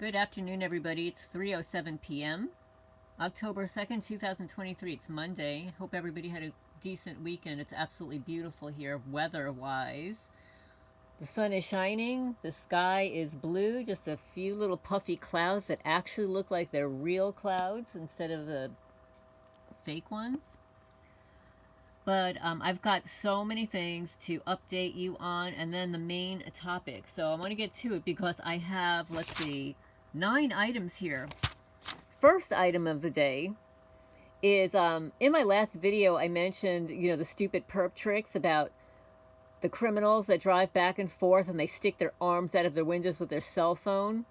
Good afternoon, everybody. It's 3:07 p.m. October 2nd, 2023. It's Monday. Hope everybody had a decent weekend. It's absolutely beautiful here, weather-wise. The sun is shining. The sky is blue. Just a few little puffy clouds that actually look like they're real clouds instead of the fake ones. But I've got so many things to update you on, and then the main topic. So I want to get to it because I have, let's see, 9 items here. First item of the day is, in my last video I mentioned, the stupid perp tricks about the criminals that drive back and forth and they stick their arms out of their windows with their cell phone.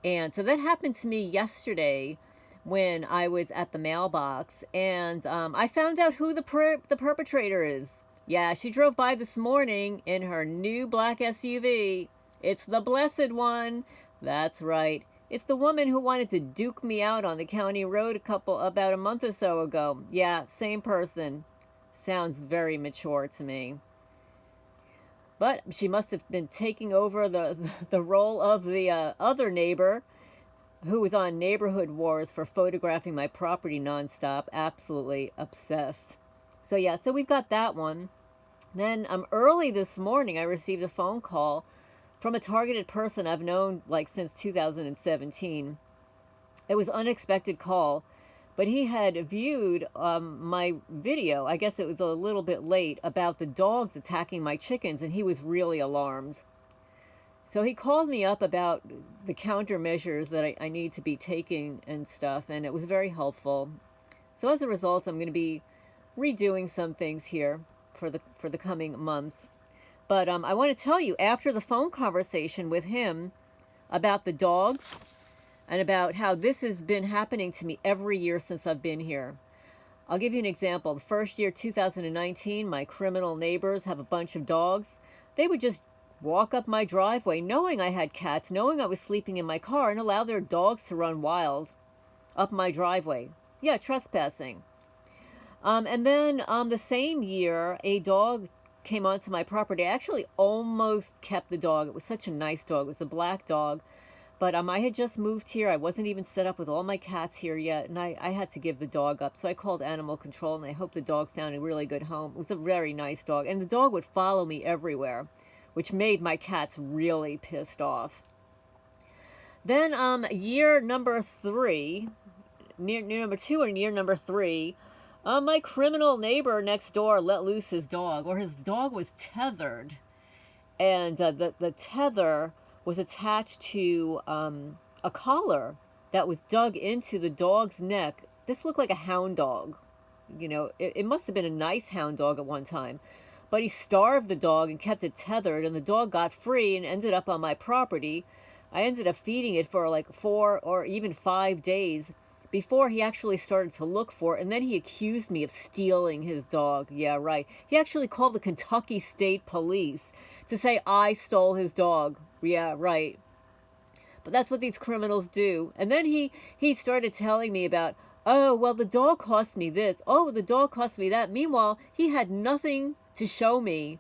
And so that happened to me yesterday when I was at the mailbox, and I found out who the perpetrator is. Yeah, she drove by this morning in her new black SUV. It's the blessed one. That's right. It's the woman who wanted to duke me out on the county road about a month or so ago. Yeah, same person. Sounds very mature to me. But she must have been taking over the role of the other neighbor who was on Neighborhood Wars for photographing my property nonstop. Absolutely obsessed. So yeah, so we've got that one. Then early this morning I received a phone call from a targeted person I've known like since 2017. It was an unexpected call, but he had viewed my video, I guess it was a little bit late, about the dogs attacking my chickens, and he was really alarmed. So he called me up about the countermeasures that I need to be taking and stuff, and it was very helpful. So as a result, I'm going to be redoing some things here for the coming months. But I want to tell you, after the phone conversation with him about the dogs and about how this has been happening to me every year since I've been here. I'll give you an example. The first year, 2019, my criminal neighbors have a bunch of dogs. They would just walk up my driveway knowing I had cats, knowing I was sleeping in my car, and allow their dogs to run wild up my driveway. Yeah, trespassing. And then the same year, a dog came onto my property. I actually almost kept the dog. It was such a nice dog. It was a black dog. But I had just moved here. I wasn't even set up with all my cats here yet, and I had to give the dog up. So I called animal control, and I hope the dog found a really good home. It was a very nice dog, and the dog would follow me everywhere, which made my cats really pissed off. Then year number 3, year number 2 and year number 3, my criminal neighbor next door let loose his dog, or his dog was tethered, and the tether was attached to a collar that was dug into the dog's neck. This looked like a hound dog. It must have been a nice hound dog at one time. But he starved the dog and kept it tethered, and the dog got free and ended up on my property. I ended up feeding it for like 4 or even 5 days before he actually started to look for it, and then he accused me of stealing his dog. Yeah, right. He actually called the Kentucky State Police to say I stole his dog. Yeah, right. But that's what these criminals do. And then he started telling me about, oh, well, the dog cost me this. Oh, the dog cost me that. Meanwhile, he had nothing to show me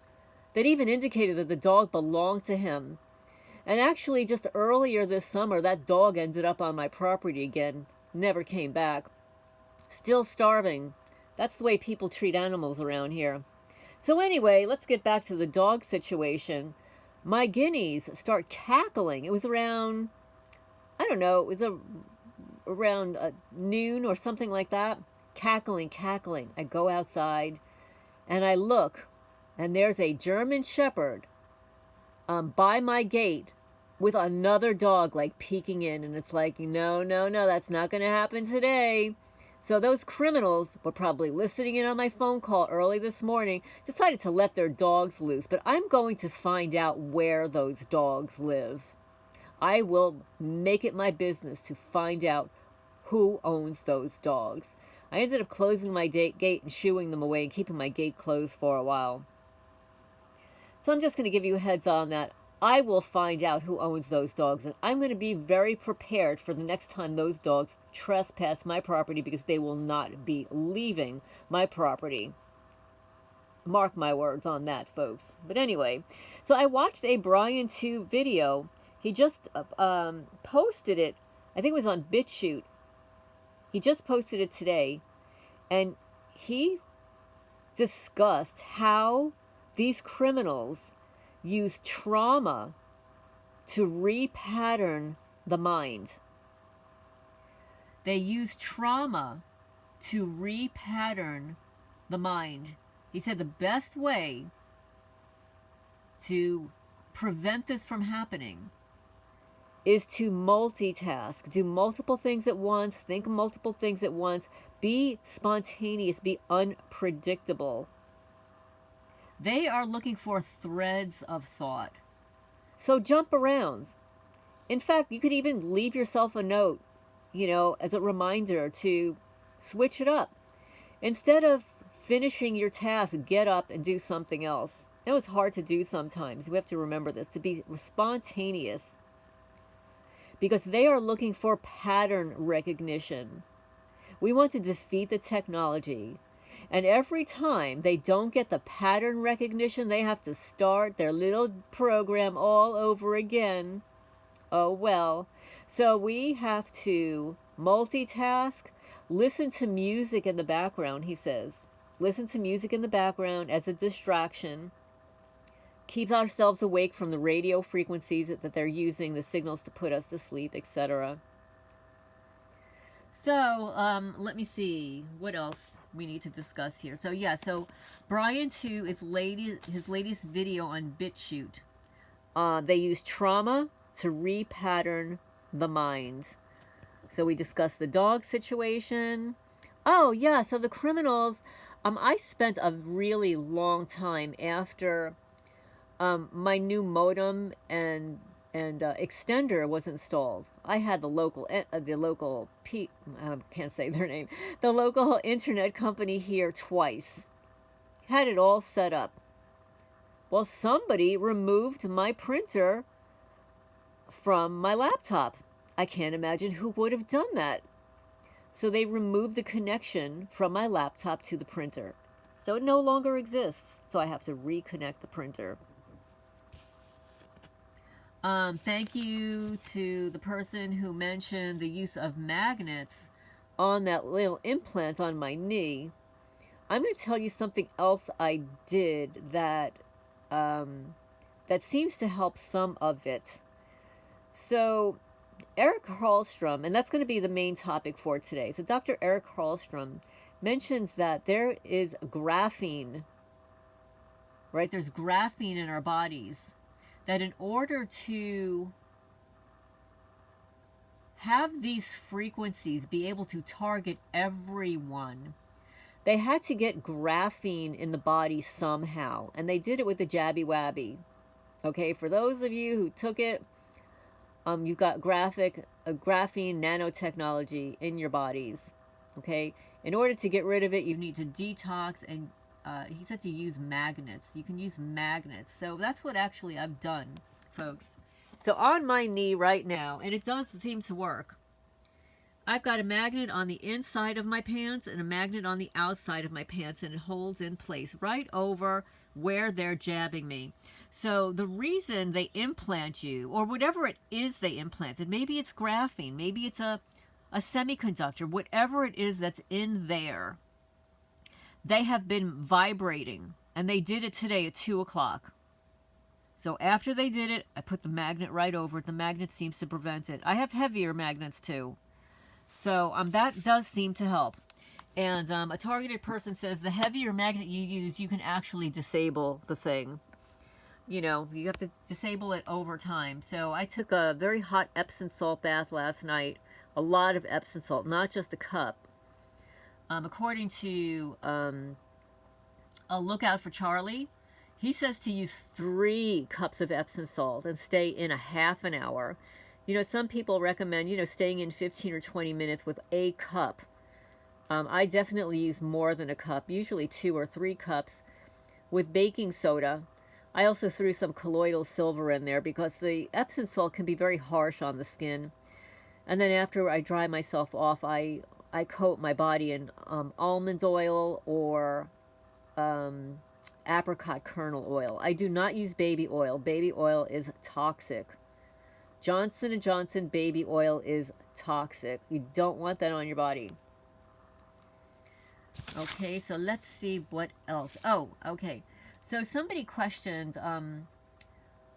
that even indicated that the dog belonged to him. And actually, just earlier this summer, that dog ended up on my property again. Never came back. Still starving. That's the way people treat animals around here. So anyway, let's get back to the dog situation. My guineas start cackling. It was around, I don't know, it was around noon or something like that. Cackling. I go outside and I look, and there's a German Shepherd by my gate with another dog like peeking in, and it's like, no, that's not going to happen today. So those criminals were probably listening in on my phone call early this morning, decided to let their dogs loose. But I'm going to find out where those dogs live. I will make it my business to find out who owns those dogs. I ended up closing my gate and shooing them away and keeping my gate closed for a while. So I'm just going to give you a heads on that. I will find out who owns those dogs, and I'm going to be very prepared for the next time those dogs trespass my property, because they will not be leaving my property. Mark my words on that, folks. But anyway, so I watched a Bryan Tew video He just posted it. I think it was on BitChute. He just posted it today, and he discussed how these criminals use trauma to repattern the mind. They use trauma to repattern the mind. He said the best way to prevent this from happening is to multitask, do multiple things at once, think multiple things at once, be spontaneous, be unpredictable. They are looking for threads of thought. So jump around. In fact, you could even leave yourself a note, as a reminder to switch it up. Instead of finishing your task, get up and do something else. It's hard to do sometimes. We have to remember this, to be spontaneous. Because they are looking for pattern recognition. We want to defeat the technology. And every time they don't get the pattern recognition, they have to start their little program all over again. Oh well. So we have to multitask, listen to music in the background, he says. Listen to music in the background as a distraction. Keep ourselves awake from the radio frequencies that they're using, the signals to put us to sleep, etc. So, let me see what else we need to discuss here. So Bryan Tew is his latest video on BitChute. They use trauma to repattern the mind. So we discussed the dog situation. Oh yeah, so the criminals. I spent a really long time after my new modem and extender was installed. I had the local I can't say their name, the local internet company here twice. Had it all set up. Well, somebody removed my printer from my laptop. I can't imagine who would have done that. So they removed the connection from my laptop to the printer. So it no longer exists. So I have to reconnect the printer. Thank you to the person who mentioned the use of magnets on that little implant on my knee. I'm going to tell you something else I did that seems to help some of it. So Eric Karlstrom, and that's going to be the main topic for today. So Dr. Eric Karlstrom mentions that there is graphene, right? There's graphene in our bodies. That in order to have these frequencies be able to target everyone, they had to get graphene in the body somehow. And they did it with the Jabby Wabby. Okay, for those of you who took it, you've got graphene nanotechnology in your bodies. Okay, in order to get rid of it, you need to detox, and he said to use magnets. You can use magnets. So that's what actually I've done, folks. So on my knee right now, and it does seem to work, I've got a magnet on the inside of my pants and a magnet on the outside of my pants, and it holds in place right over where they're jabbing me. So the reason they implant you, or whatever it is they implanted, maybe it's graphene, maybe it's a semiconductor, whatever it is that's in there, they have been vibrating, and they did it today at 2 o'clock. So after they did it, I put the magnet right over it. The magnet seems to prevent it. I have heavier magnets too. So that does seem to help. And a targeted person says the heavier magnet you use, you can actually disable the thing. You have to disable it over time. So I took a very hot Epsom salt bath last night. A lot of Epsom salt, not just a cup. According to a Lookout for Charlie, he says to use 3 cups of Epsom salt and stay in a half an hour. Some people recommend, staying in 15 or 20 minutes with a cup. I definitely use more than a cup, usually 2 or 3 cups with baking soda. I also threw some colloidal silver in there because the Epsom salt can be very harsh on the skin. And then after I dry myself off, I coat my body in almond oil or apricot kernel oil. I do not use baby oil. Baby oil is toxic Johnson & Johnson baby oil is toxic. You don't want that on your body. Okay, so let's see what else. Oh, okay. So somebody questioned,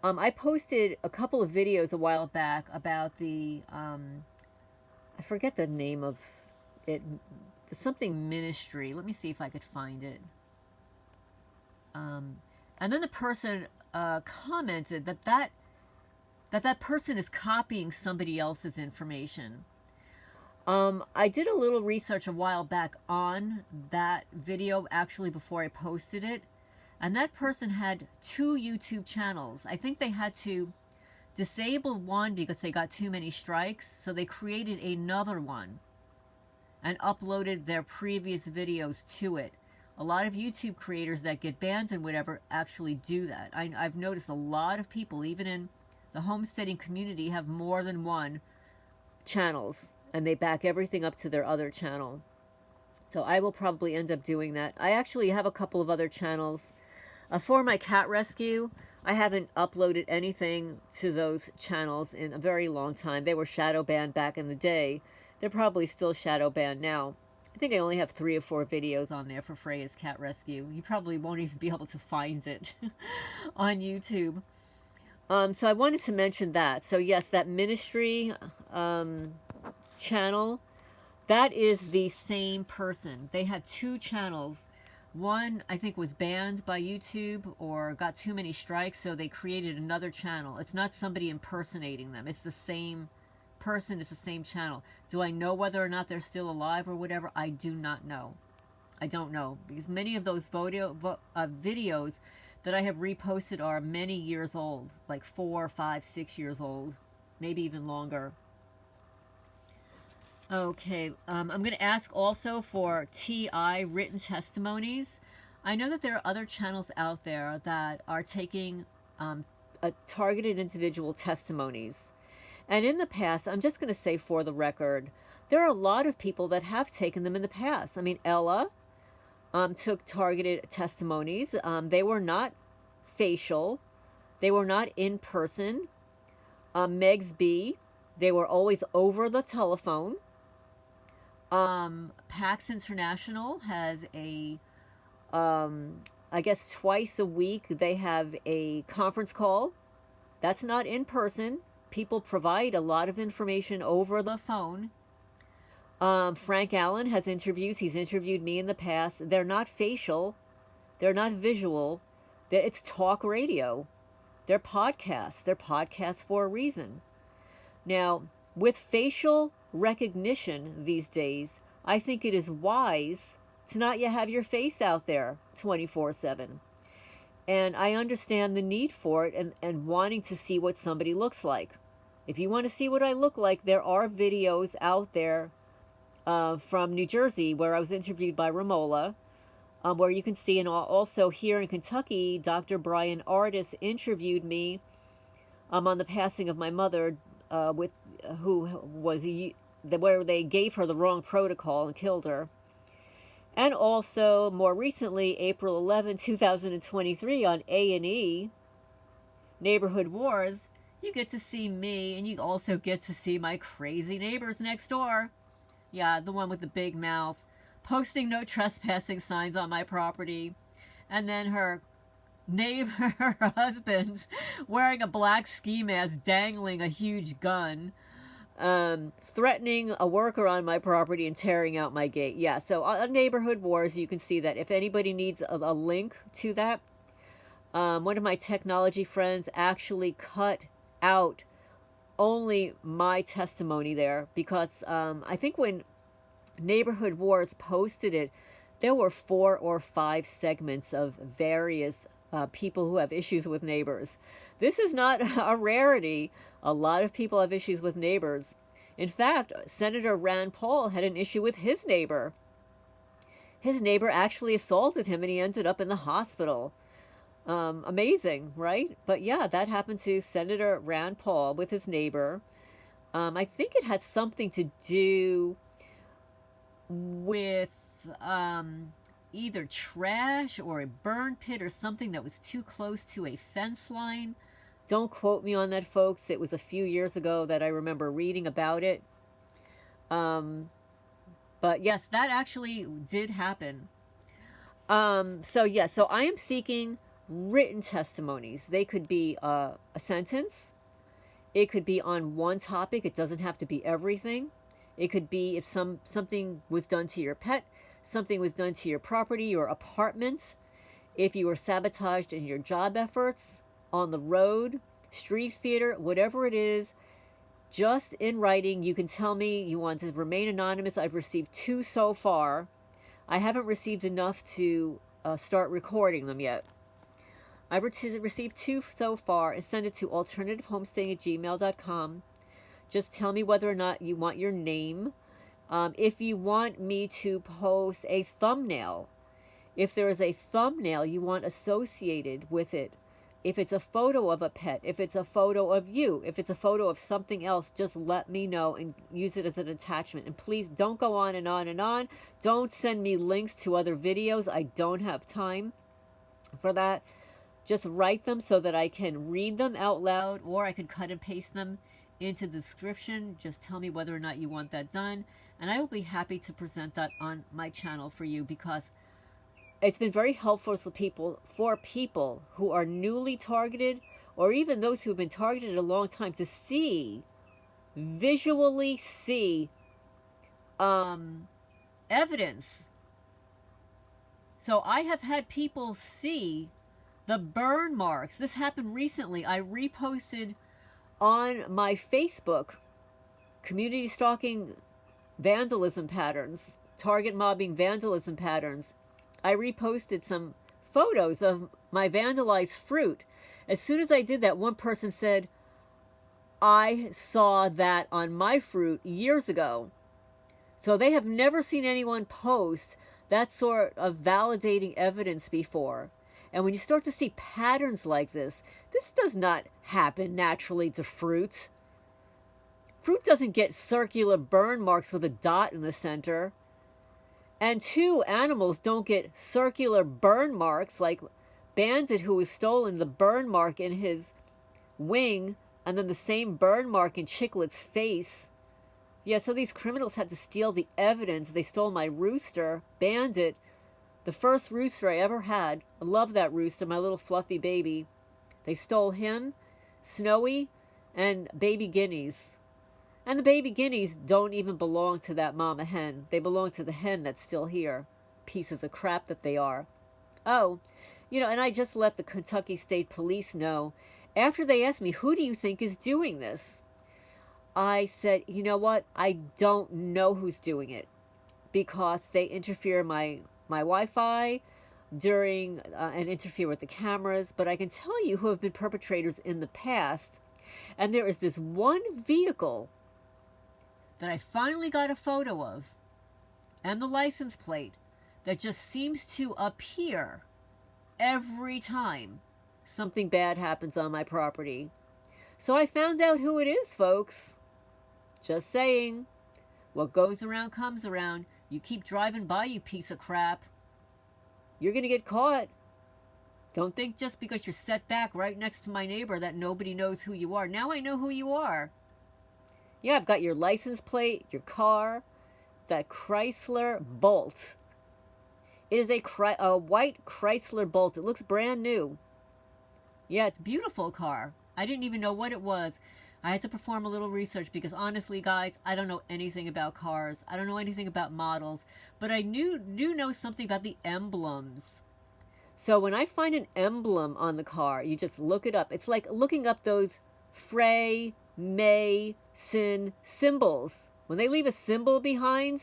I posted a couple of videos a while back about the, I forget the name of it, something ministry. Let me see if I could find it. And then the person commented that person is copying somebody else's information. I did a little research a while back on that video, actually, before I posted it. And that person had 2 YouTube channels. I think they had to disable one because they got too many strikes. So they created another one and uploaded their previous videos to it. A lot of YouTube creators that get banned and whatever actually do that. I've noticed a lot of people, even in the homesteading community, have more than one channels. And they back everything up to their other channel. So I will probably end up doing that. I actually have a couple of other channels. For my cat rescue, I haven't uploaded anything to those channels in a very long time. They were shadow banned back in the day. They're probably still shadow banned now. I think I only have 3 or 4 videos on there for Freya's cat rescue. You probably won't even be able to find it on YouTube. So I wanted to mention that. So yes, that ministry channel, that is the same person. They had 2 channels. One, I think, was banned by YouTube or got too many strikes, so they created another channel. It's not somebody impersonating them. It's the same person. It's the same channel. Do I know whether or not they're still alive or whatever? I do not know. I don't know, because many of those videos that I have reposted are many years old, like 4, 5, 6 years old, maybe even longer. Okay, I'm going to ask also for TI written testimonies. I know that there are other channels out there that are taking targeted individual testimonies. And in the past, I'm just going to say for the record, there are a lot of people that have taken them in the past. I mean, Ella took targeted testimonies. They were not facial. They were not in person. Meg's B, they were always over the telephone. PAX International has a, I guess twice a week they have a conference call. That's not in person. People provide a lot of information over the phone. Frank Allen has interviews. He's interviewed me in the past. They're not facial. They're not visual. It's talk radio. They're podcasts. They're podcasts for a reason. Now, with facial recognition these days, I think it is wise to not yet have your face out there 24/7. And I understand the need for it and wanting to see what somebody looks like. If you want to see what I look like, there are videos out there from New Jersey where I was interviewed by Romola, where you can see, and also here in Kentucky, Dr. Bryan Artis interviewed me on the passing of my mother, where they gave her the wrong protocol and killed her. And also, more recently, April 11, 2023, on A&E, Neighborhood Wars, you get to see me, and you also get to see my crazy neighbors next door. Yeah, the one with the big mouth, posting no trespassing signs on my property. And then her neighbor, her husband, wearing a black ski mask, dangling a huge gun, threatening a worker on my property and tearing out my gate. Yeah, so on Neighborhood Wars, you can see that. If anybody needs a link to that, one of my technology friends actually cut out only my testimony there, because I think when Neighborhood Wars posted it, there were 4 or 5 segments of various people who have issues with neighbors. This is not a rarity. A lot of people have issues with neighbors. In fact, Senator Rand Paul had an issue with his neighbor. His neighbor actually assaulted him and he ended up in the hospital. Amazing, right? But yeah, that happened to Senator Rand Paul with his neighbor. I think it had something to do with either trash or a burn pit or something that was too close to a fence line. Don't quote me on that, folks. It was a few years ago that I remember reading about it. But yes, that actually did happen. So I am seeking written testimonies. They could be a sentence. It could be on one topic. It doesn't have to be everything. It could be if something was done to your pet, something was done to your property, your apartment, if you were sabotaged in your job efforts, on the road, street theater, whatever it is, just in writing. You can tell me you want to remain anonymous. I've received 2 so far. I haven't received enough to start recording them yet. I've received 2 so far, and send it to alternativehomestaying@gmail.com. Just tell me whether or not you want your name. If you want me to post a thumbnail, if there is a thumbnail you want associated with it, if it's a photo of a pet, if it's a photo of you, if it's a photo of something else, just let me know and use it as an attachment. And please don't go on and on and on. Don't send me links to other videos. I don't have time for that. Just write them so that I can read them out loud, or I could cut and paste them into the description. Just tell me whether or not you want that done, and I will be happy to present that on my channel for you, because it's been very helpful for people who are newly targeted, or even those who have been targeted a long time, to visually see evidence. So I have had people see the burn marks. This happened recently. I reposted on my Facebook community stalking vandalism patterns, target mobbing vandalism patterns. I reposted some photos of my vandalized fruit. As soon as I did that, one person said, I saw that on my fruit years ago. So they have never seen anyone post that sort of validating evidence before. And when you start to see patterns like this does not happen naturally to fruit. Fruit doesn't get circular burn marks with a dot in the center. And 2, animals don't get circular burn marks, like Bandit, who was stolen, the burn mark in his wing, and then the same burn mark in Chicklet's face. Yeah, so these criminals had to steal the evidence. They stole my rooster, Bandit, the first rooster I ever had. I love that rooster, my little fluffy baby. They stole him, Snowy, and baby guineas. And the baby guineas don't even belong to that mama hen. They belong to the hen that's still here. Pieces of crap that they are. Oh, and I just let the Kentucky State Police know. After they asked me, who do you think is doing this? I said, you know what? I don't know who's doing it, because they interfere my Wi-Fi during and interfere with the cameras. But I can tell you who have been perpetrators in the past. And there is this one vehicle that I finally got a photo of, and the license plate, that just seems to appear every time something bad happens on my property. So I found out who it is, folks. Just saying. What goes around comes around. You keep driving by, you piece of crap, you're gonna get caught. Don't think just because you're set back right next to my neighbor that nobody knows who you are. Now I know who you are. Yeah, I've got your license plate, your car, that Chrysler Bolt. It is a white Chrysler Bolt. It looks brand new. Yeah, it's a beautiful car. I didn't even know what it was. I had to perform a little research because honestly, guys, I don't know anything about cars. I don't know anything about models. But I do know something about the emblems. So when I find an emblem on the car, you just look it up. It's like looking up those Frey, May, Sin symbols. When they leave a symbol behind,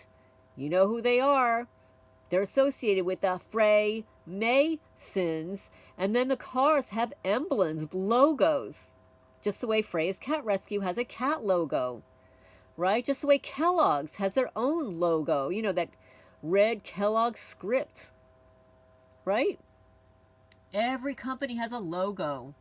you know who they are. They're associated with the Frey, May sins. And then the cars have emblems, logos. Just the way Freya's Cat Rescue has a cat logo. Right? Just the way Kellogg's has their own logo. That red Kellogg script. Right? Every company has a logo.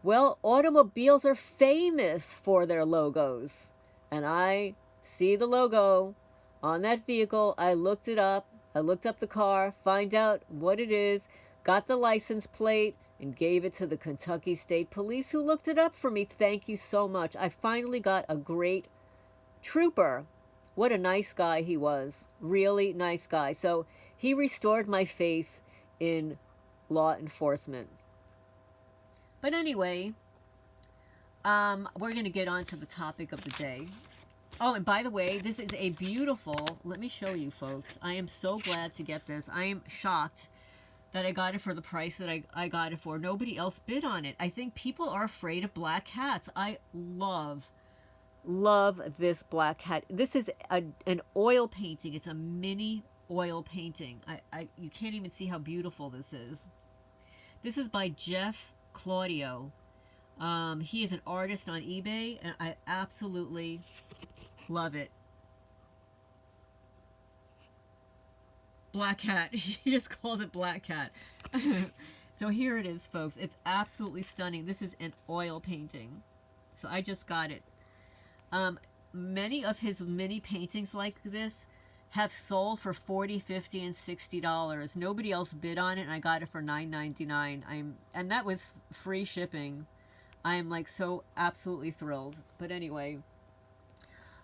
Well, automobiles are famous for their logos. And I see the logo on that vehicle. I looked it up. I looked up the car, find out what it is, got the license plate, and gave it to the Kentucky State Police, who looked it up for me. Thank you so much. I finally got a great trooper. What a nice guy he was. Really nice guy. So he restored my faith in law enforcement. But anyway, we're going to get on to the topic of the day. Oh, and by the way, this is a beautiful, let me show you folks. I am so glad to get this. I am shocked that I got it for the price that I got it for. Nobody else bid on it. I think people are afraid of black cats. I love this black cat. This is an oil painting. It's a mini oil painting. You can't even see how beautiful this is. This is by Claudio. He is an artist on eBay, and I absolutely love it. Black cat. He just calls it black cat. So here it is, folks. It's absolutely stunning. This is an oil painting. So I just got it. Many of his mini paintings like this have sold for $40, $50, and $60. Nobody else bid on it, and I got it for $9.99. And that was free shipping. I'm like so absolutely thrilled. But anyway,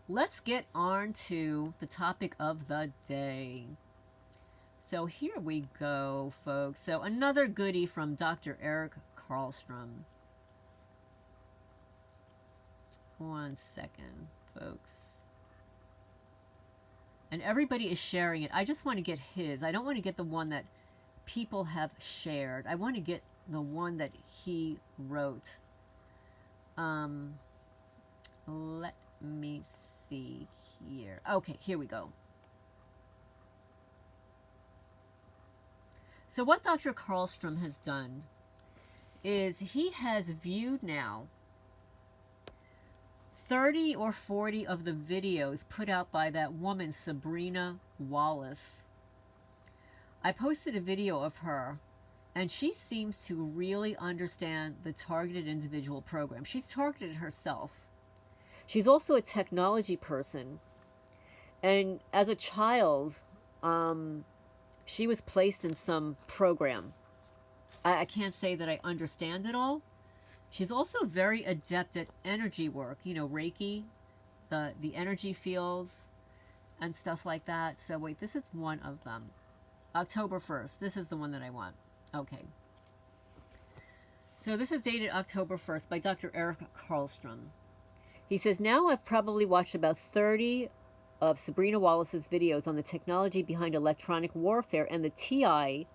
let's get on to the topic of the day. So here we go, folks. So another goodie from Dr. Eric Karlstrom. One second, folks. And everybody is sharing it. I just want to get his. I don't want to get the one that people have shared. I want to get the one that he wrote. Let me see here. Okay, here we go. So what Dr. Karlstrom has done is he has viewed now 30 or 40 of the videos put out by that woman, Sabrina Wallace. I posted a video of her, and she seems to really understand the targeted individual program. She's targeted herself. She's also a technology person. And as a child, she was placed in some program. I can't say that I understand it all. She's also very adept at energy work, you know, Reiki, the energy fields and stuff like that. So wait, this is one of them. October 1st. This is the one that I want. Okay. So this is dated October 1st by Dr. Eric Karlstrom. He says, now I've probably watched about 30 of Sabrina Wallace's videos on the technology behind electronic warfare and the TI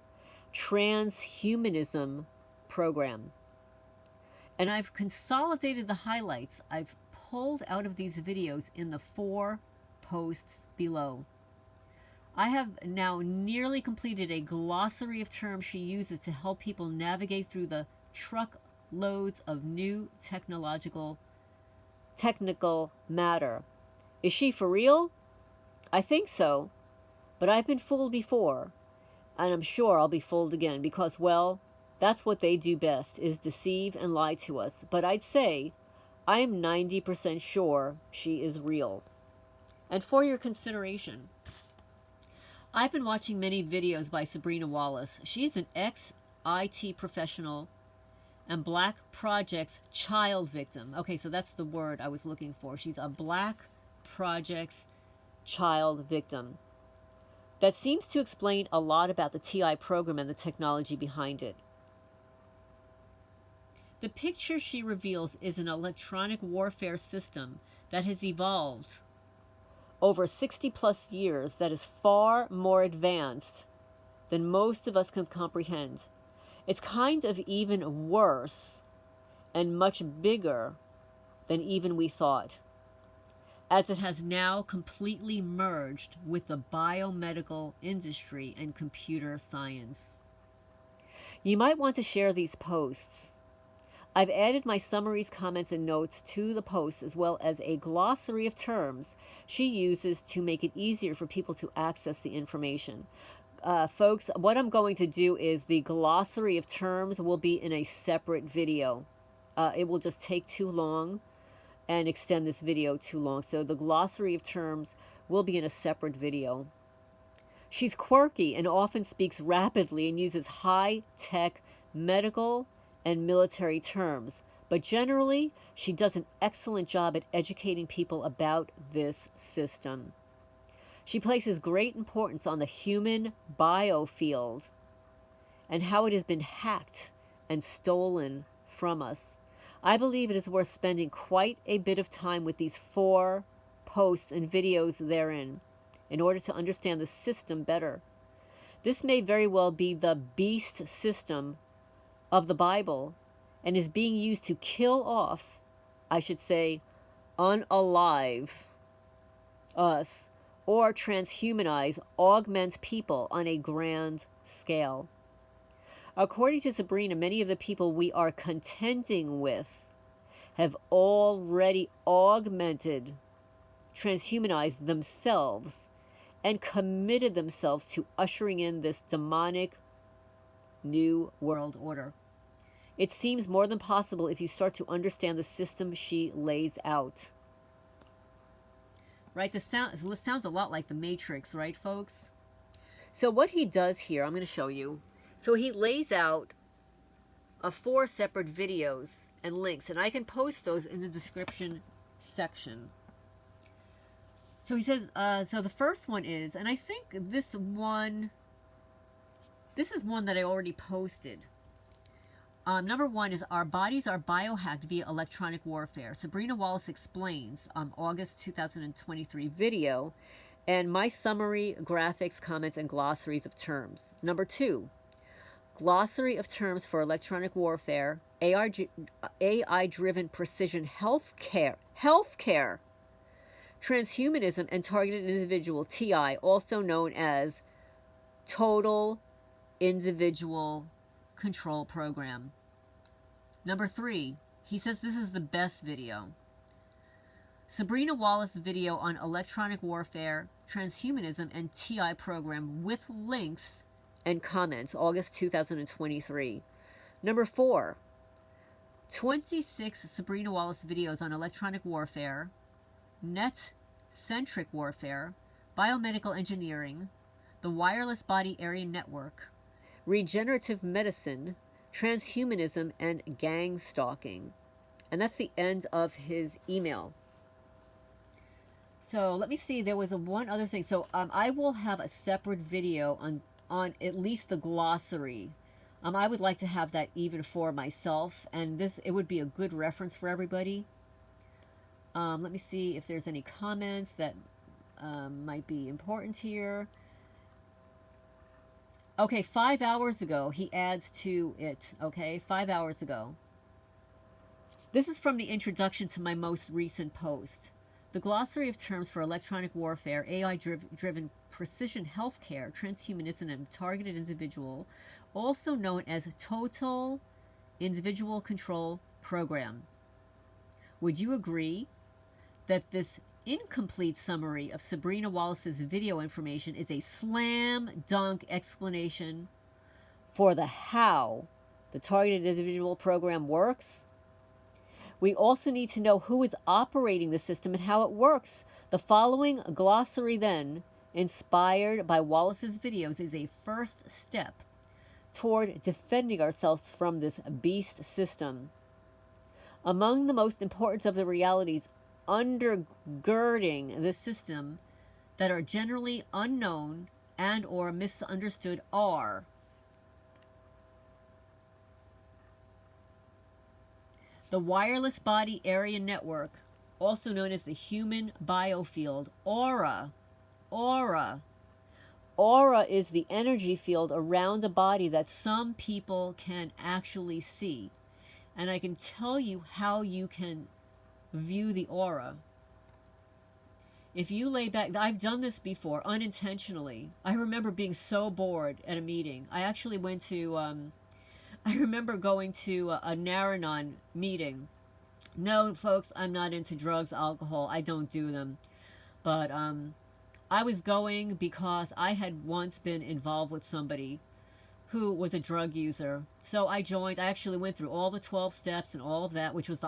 transhumanism program. And I've consolidated the highlights I've pulled out of these videos in the 4 posts below. I have now nearly completed a glossary of terms she uses to help people navigate through the truckloads of new technical matter. Is she for real? I think so, but I've been fooled before, and I'm sure I'll be fooled again because, well, that's what they do best, is deceive and lie to us. But I'd say I am 90% sure she is real. And for your consideration, I've been watching many videos by Sabrina Wallace. She's an ex-IT professional and Black Projects child victim. Okay, so that's the word I was looking for. She's a Black Projects child victim. That seems to explain a lot about the TI program and the technology behind it. The picture she reveals is an electronic warfare system that has evolved over 60 plus years that is far more advanced than most of us can comprehend. It's kind of even worse and much bigger than even we thought, as it has now completely merged with the biomedical industry and computer science. You might want to share these posts. I've added my summaries, comments, and notes to the posts, as well as a glossary of terms she uses to make it easier for people to access the information. Folks, what I'm going to do is the glossary of terms will be in a separate video. It will just take too long and extend this video too long. So the glossary of terms will be in a separate video. She's quirky and often speaks rapidly and uses high-tech medical, and military terms. But generally, she does an excellent job at educating people about this system. She places great importance on the human biofield and how it has been hacked and stolen from us. I believe it is worth spending quite a bit of time with these 4 posts and videos therein in order to understand the system better. This may very well be the beast system of the Bible and is being used to kill off, I should say, unalive us or transhumanize, augment people on a grand scale. According to Sabrina, many of the people we are contending with have already augmented, transhumanized themselves, and committed themselves to ushering in this demonic new world order. It seems more than possible if you start to understand the system she lays out. Right, this sounds a lot like the Matrix, right, folks? So what he does here, I'm going to show you. So he lays out 4 separate videos and links, and I can post those in the description section. So he says, so the first one is, and I think this is one that I already posted. Number 1 is Our Bodies Are Biohacked Via Electronic Warfare. Sabrina Wallace explains, August 2023 video, and my summary, graphics, comments, and glossaries of terms. Number 2, Glossary of Terms for Electronic Warfare, AI-driven precision healthcare, transhumanism, and targeted individual, TI, also known as Total Individual Control Program. Number 3, he says this is the best video. Sabrina Wallace video on electronic warfare, transhumanism, and TI program with links and comments, August 2023. Number 4, 26 Sabrina Wallace videos on electronic warfare, net-centric warfare, biomedical engineering, the wireless body area network, regenerative medicine, transhumanism, and gang stalking. And that's the end of his email. So let me see, there was one other thing. So I will have a separate video on at least the glossary. I would like to have that even for myself, and it would be a good reference for everybody. Let me see if there's any comments that might be important here. Okay, 5 hours ago, he adds to it, okay, 5 hours ago. This is from the introduction to my most recent post. The glossary of terms for electronic warfare, AI-driven precision healthcare, transhumanism, and targeted individual, also known as Total Individual Control Program. Would you agree that this incomplete summary of Sabrina Wallace's video information is a slam dunk explanation for how the targeted individual program works? We also need to know who is operating the system and how it works. The following glossary, then, inspired by Wallace's videos, is a first step toward defending ourselves from this beast system. Among the most important of the realities undergirding the system that are generally unknown and or misunderstood are the wireless body area network, also known as the human biofield, aura. Aura is the energy field around a body that some people can actually see. And I can tell you how you can view the aura. If you lay back, I've done this before unintentionally. I remember being so bored at a meeting. I actually went to, I remember going to a Naranon meeting. No, folks, I'm not into drugs, alcohol. I don't do them. But I was going because I had once been involved with somebody who was a drug user. So I joined. I actually went through all the 12 steps and all of that, which was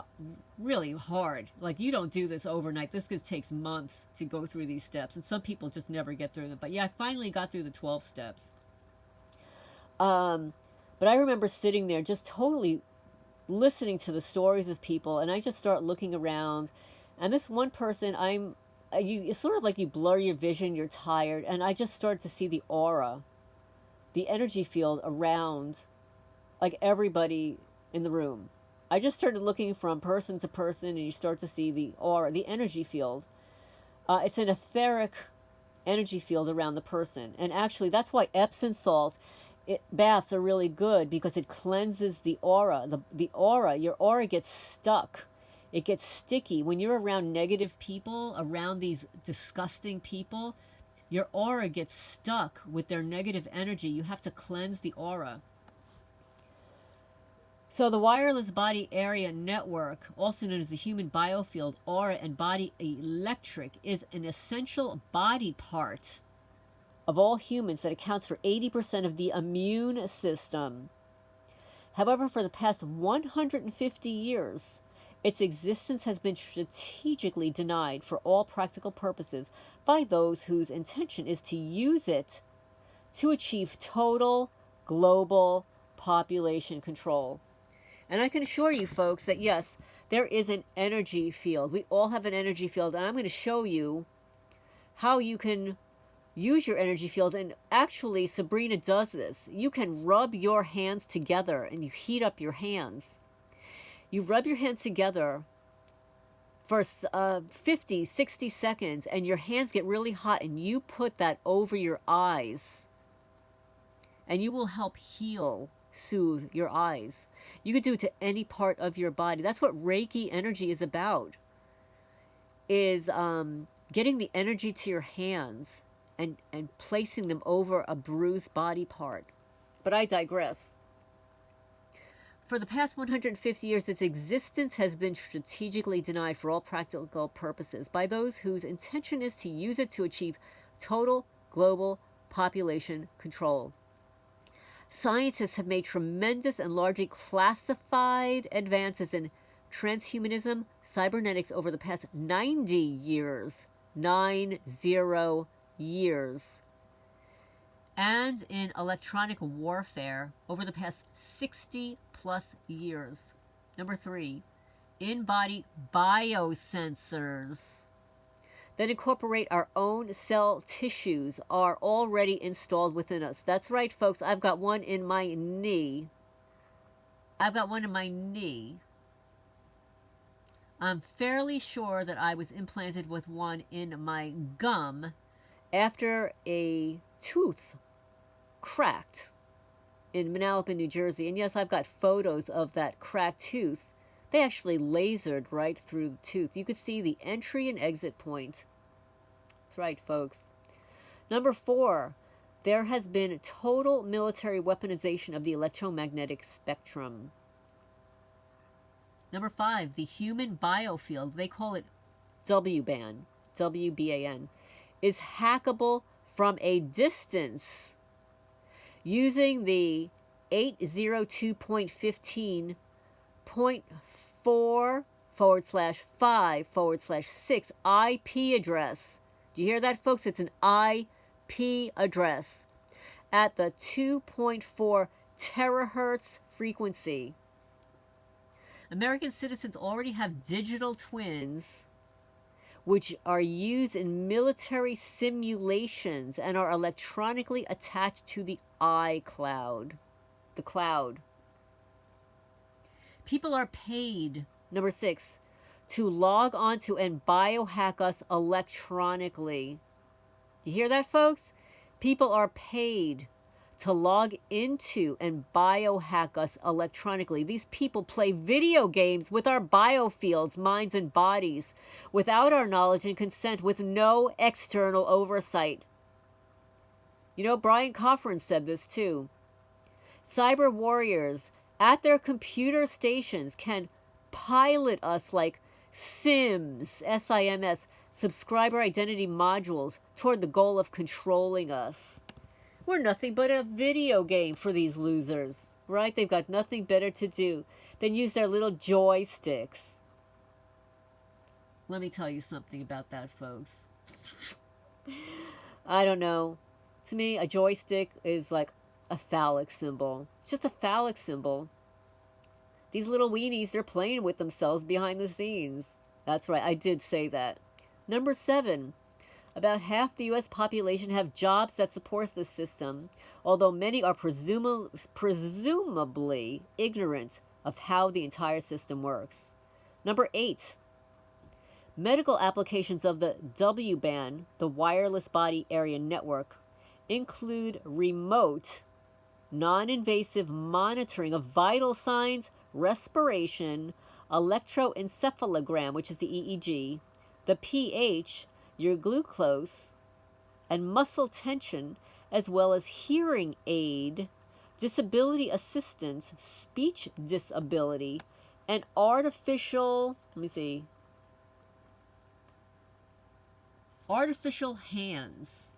really hard. Like, you don't do this overnight. This takes months to go through these steps. And some people just never get through them. But yeah, I finally got through the 12 steps. But But I remember sitting there just totally listening to the stories of people, and I just start looking around, and this one person, it's sort of like you blur your vision, you're tired, and I just started to see the aura, the energy field around, like everybody in the room. I just started looking from person to person, and you start to see the aura, the energy field. It's an etheric energy field around the person, and actually that's why Epsom salt baths are really good, because it cleanses the aura. The aura, your aura gets stuck. It gets sticky. When you're around negative people, around these disgusting people, your aura gets stuck with their negative energy. You have to cleanse the aura. So the wireless body area network, also known as the human biofield, aura, and body electric, is an essential body part of all humans that accounts for 80% of the immune system. However, for the past 150 years, its existence has been strategically denied for all practical purposes by those whose intention is to use it to achieve total global population control. And I can assure you, folks, that yes, there is an energy field. We all have an energy field, and I'm going to show you how you can use your energy field. And actually, Sabrina does this. You can rub your hands together, and you heat up your hands. You rub your hands together for 50, 60 seconds, and your hands get really hot, and you put that over your eyes, and you will help heal, soothe your eyes. You could do it to any part of your body. That's what Reiki energy is about, is getting the energy to your hands and placing them over a bruised body part. But I digress. For the past 150 years, its existence has been strategically denied for all practical purposes by those whose intention is to use it to achieve total global population control. Scientists have made tremendous and largely classified advances in transhumanism, cybernetics over the past 90 years, 90 years, and in electronic warfare over the past 60 plus years. Number 3, in-body biosensors that incorporate our own cell tissues are already installed within us. That's right, folks. I've got one in my knee. I'm fairly sure that I was implanted with one in my gum after a tooth cracked in Manalapan, New Jersey. And yes, I've got photos of that cracked tooth. They actually lasered right through the tooth. You could see the entry and exit point. That's right, folks. Number 4, there has been total military weaponization of the electromagnetic spectrum. Number 5, the human biofield, they call it W-band, W-B-A-N, is hackable from a distance using the 802.15.4/5/6 IP address. Do you hear that, folks? It's an IP address at the 2.4 terahertz frequency. American citizens already have digital twins which are used in military simulations and are electronically attached to the iCloud, the cloud. People are paid, number 6, to log onto and biohack us electronically. You hear that, folks? People are paid to log into and biohack us electronically. These people play video games with our biofields, minds, and bodies without our knowledge and consent, with no external oversight. You know, Bryan Tew said this too. Cyber warriors at their computer stations can pilot us like SIMs, S-I-M-S, subscriber identity modules, toward the goal of controlling us. We're nothing but a video game for these losers, right? They've got nothing better to do than use their little joysticks. Let me tell you something about that, folks. I don't know. To me, a joystick is like a phallic symbol. It's just a phallic symbol. These little weenies, they're playing with themselves behind the scenes. That's right, I did say that. Number 7. About half the U.S. population have jobs that support this system, although many are presumably ignorant of how the entire system works. Number 8. Medical applications of the W-band, the wireless body area network, include remote, non-invasive monitoring of vital signs, respiration, electroencephalogram, which is the EEG, the pH, your glucose, and muscle tension, as well as hearing aid, disability assistance, speech disability, and artificial hands.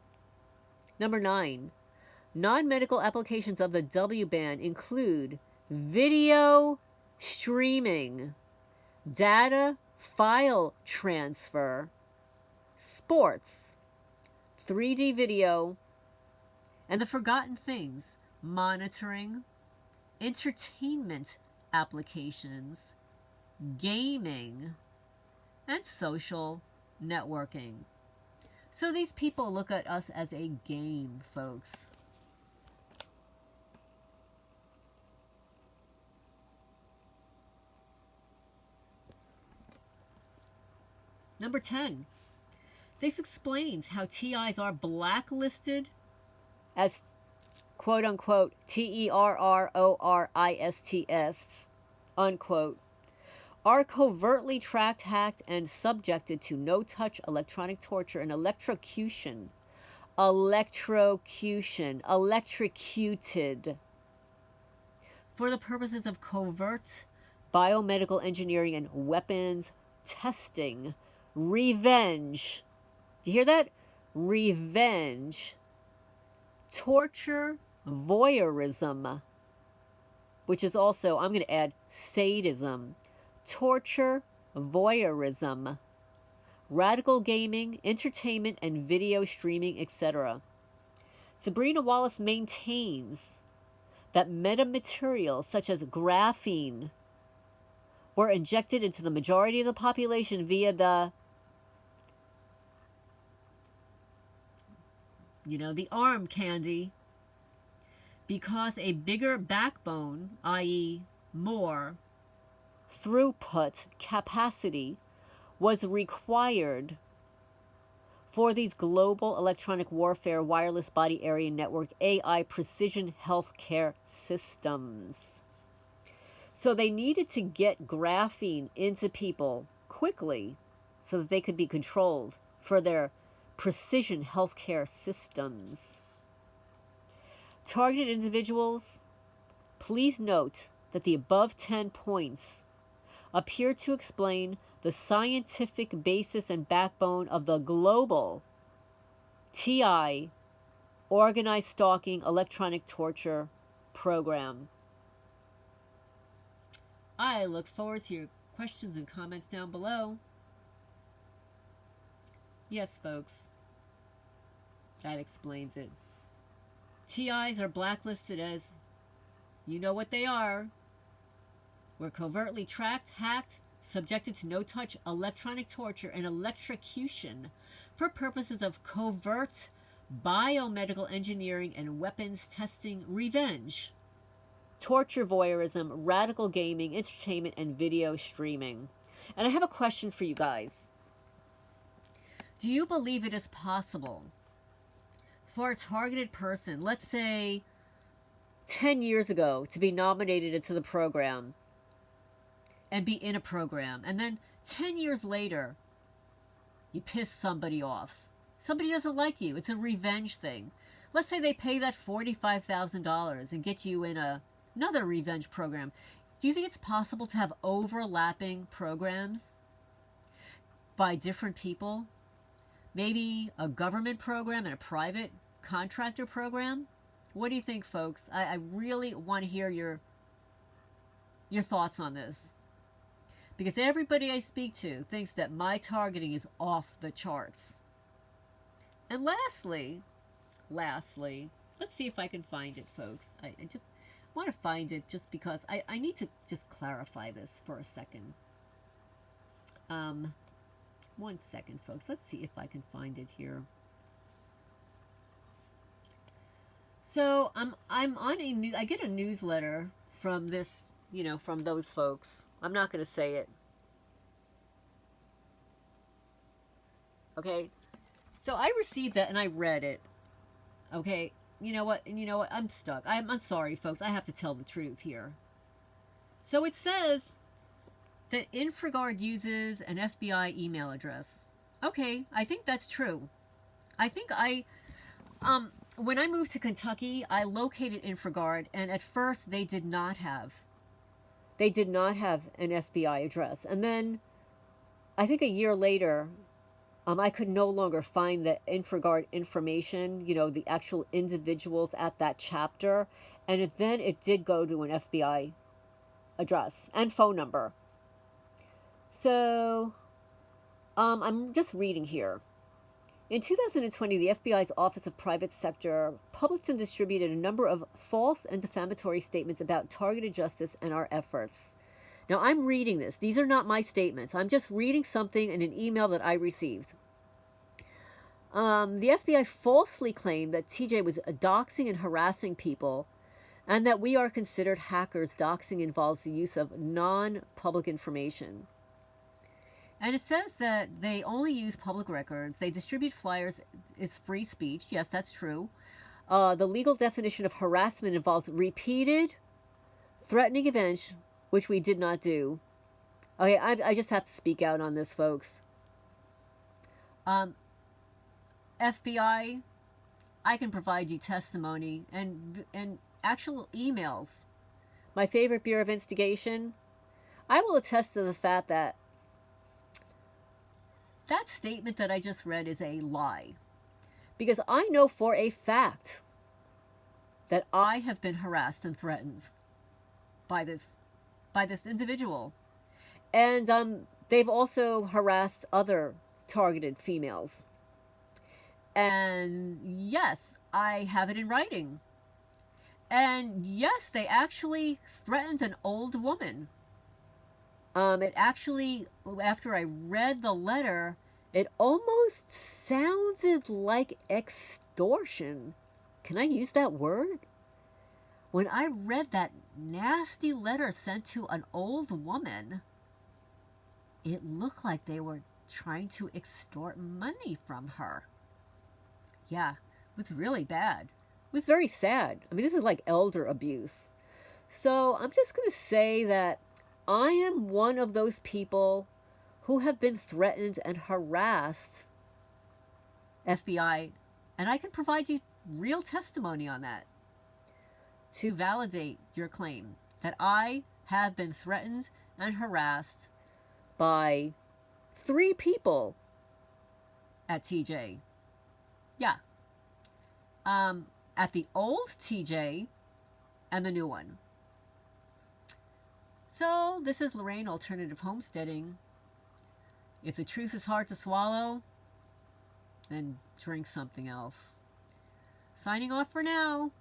Number 9. Non-medical applications of the W-band include video streaming, data file transfer, sports, 3D video, and the forgotten things: monitoring, entertainment applications, gaming, and social networking. So these people look at us as a game, folks. Number 10. This explains how TIs are blacklisted as quote-unquote terrorists, unquote, are covertly tracked, hacked, and subjected to no-touch electronic torture and electrocuted for the purposes of covert biomedical engineering and weapons testing, revenge. Do you hear that? Revenge, torture, voyeurism, which is also, I'm going to add, sadism, torture, voyeurism, radical gaming, entertainment, and video streaming, etc. Sabrina Wallace maintains that metamaterials such as graphene were injected into the majority of the population via the arm candy, because a bigger backbone, i.e. more throughput capacity, was required for these global electronic warfare wireless body area network AI precision healthcare systems. So they needed to get graphene into people quickly so that they could be controlled for their precision healthcare systems. Targeted individuals, please note that the above 10 points appear to explain the scientific basis and backbone of the global TI organized stalking electronic torture program. I look forward to your questions and comments down below. Yes, folks, that explains it. TIs are blacklisted as, you know what they are. Were covertly tracked, hacked, subjected to no-touch electronic torture and electrocution for purposes of covert biomedical engineering and weapons testing, revenge, torture, voyeurism, radical gaming, entertainment, and video streaming. And I have a question for you guys. Do you believe it is possible for a targeted person, let's say 10 years ago, to be nominated into the program and be in a program, and then 10 years later, you piss somebody off? Somebody doesn't like you. It's a revenge thing. Let's say they pay that $45,000 and get you in another revenge program. Do you think it's possible to have overlapping programs by different people? Maybe a government program and a private contractor program? What do you think, folks? I really want to hear your thoughts on this, because everybody I speak to thinks that my targeting is off the charts. And lastly, let's see if I can find it, folks. I just want to find it just because I need to just clarify this for a second. 1 second, folks. Let's see if I can find it here. So I'm on I get a newsletter from this, from those folks. I'm not going to say it. Okay. So I received that and I read it. Okay. You know what? I'm stuck. I'm sorry, folks. I have to tell the truth here. So it says that Infraguard uses an FBI email address. Okay, I think that's true. I think when I moved to Kentucky, I located Infraguard, and at first they did not have an FBI address. And then I think a year later, I could no longer find the Infraguard information, the actual individuals at that chapter. And then it did go to an FBI address and phone number. So, I'm just reading here. In 2020, the FBI's Office of Private Sector published and distributed a number of false and defamatory statements about targeted justice and our efforts. Now, I'm reading this. These are not my statements. I'm just reading something in an email that I received. The FBI falsely claimed that TJ was doxing and harassing people, and that we are considered hackers. Doxing involves the use of non-public information. And it says that they only use public records. They distribute flyers. It's free speech. Yes, that's true. The legal definition of harassment involves repeated, threatening events, which we did not do. Okay, I just have to speak out on this, folks. FBI, I can provide you testimony and actual emails. My favorite Bureau of Investigation, I will attest to the fact that that statement that I just read is a lie. Because I know for a fact that I have been harassed and threatened by this individual. And they've also harassed other targeted females. And yes, I have it in writing. And yes, they actually threatened an old woman. It actually, after I read the letter, it almost sounded like extortion. Can I use that word? When I read that nasty letter sent to an old woman, it looked like they were trying to extort money from her. Yeah, it was really bad. It was very sad. I mean, this is like elder abuse. So I'm just going to say that I am one of those people who have been threatened and harassed, FBI, and I can provide you real testimony on that to validate your claim that I have been threatened and harassed by 3 people at TJ. Yeah. At the old TJ and the new one. So, this is Lorraine, Alternative Homesteading. If the truth is hard to swallow, then drink something else. Signing off for now.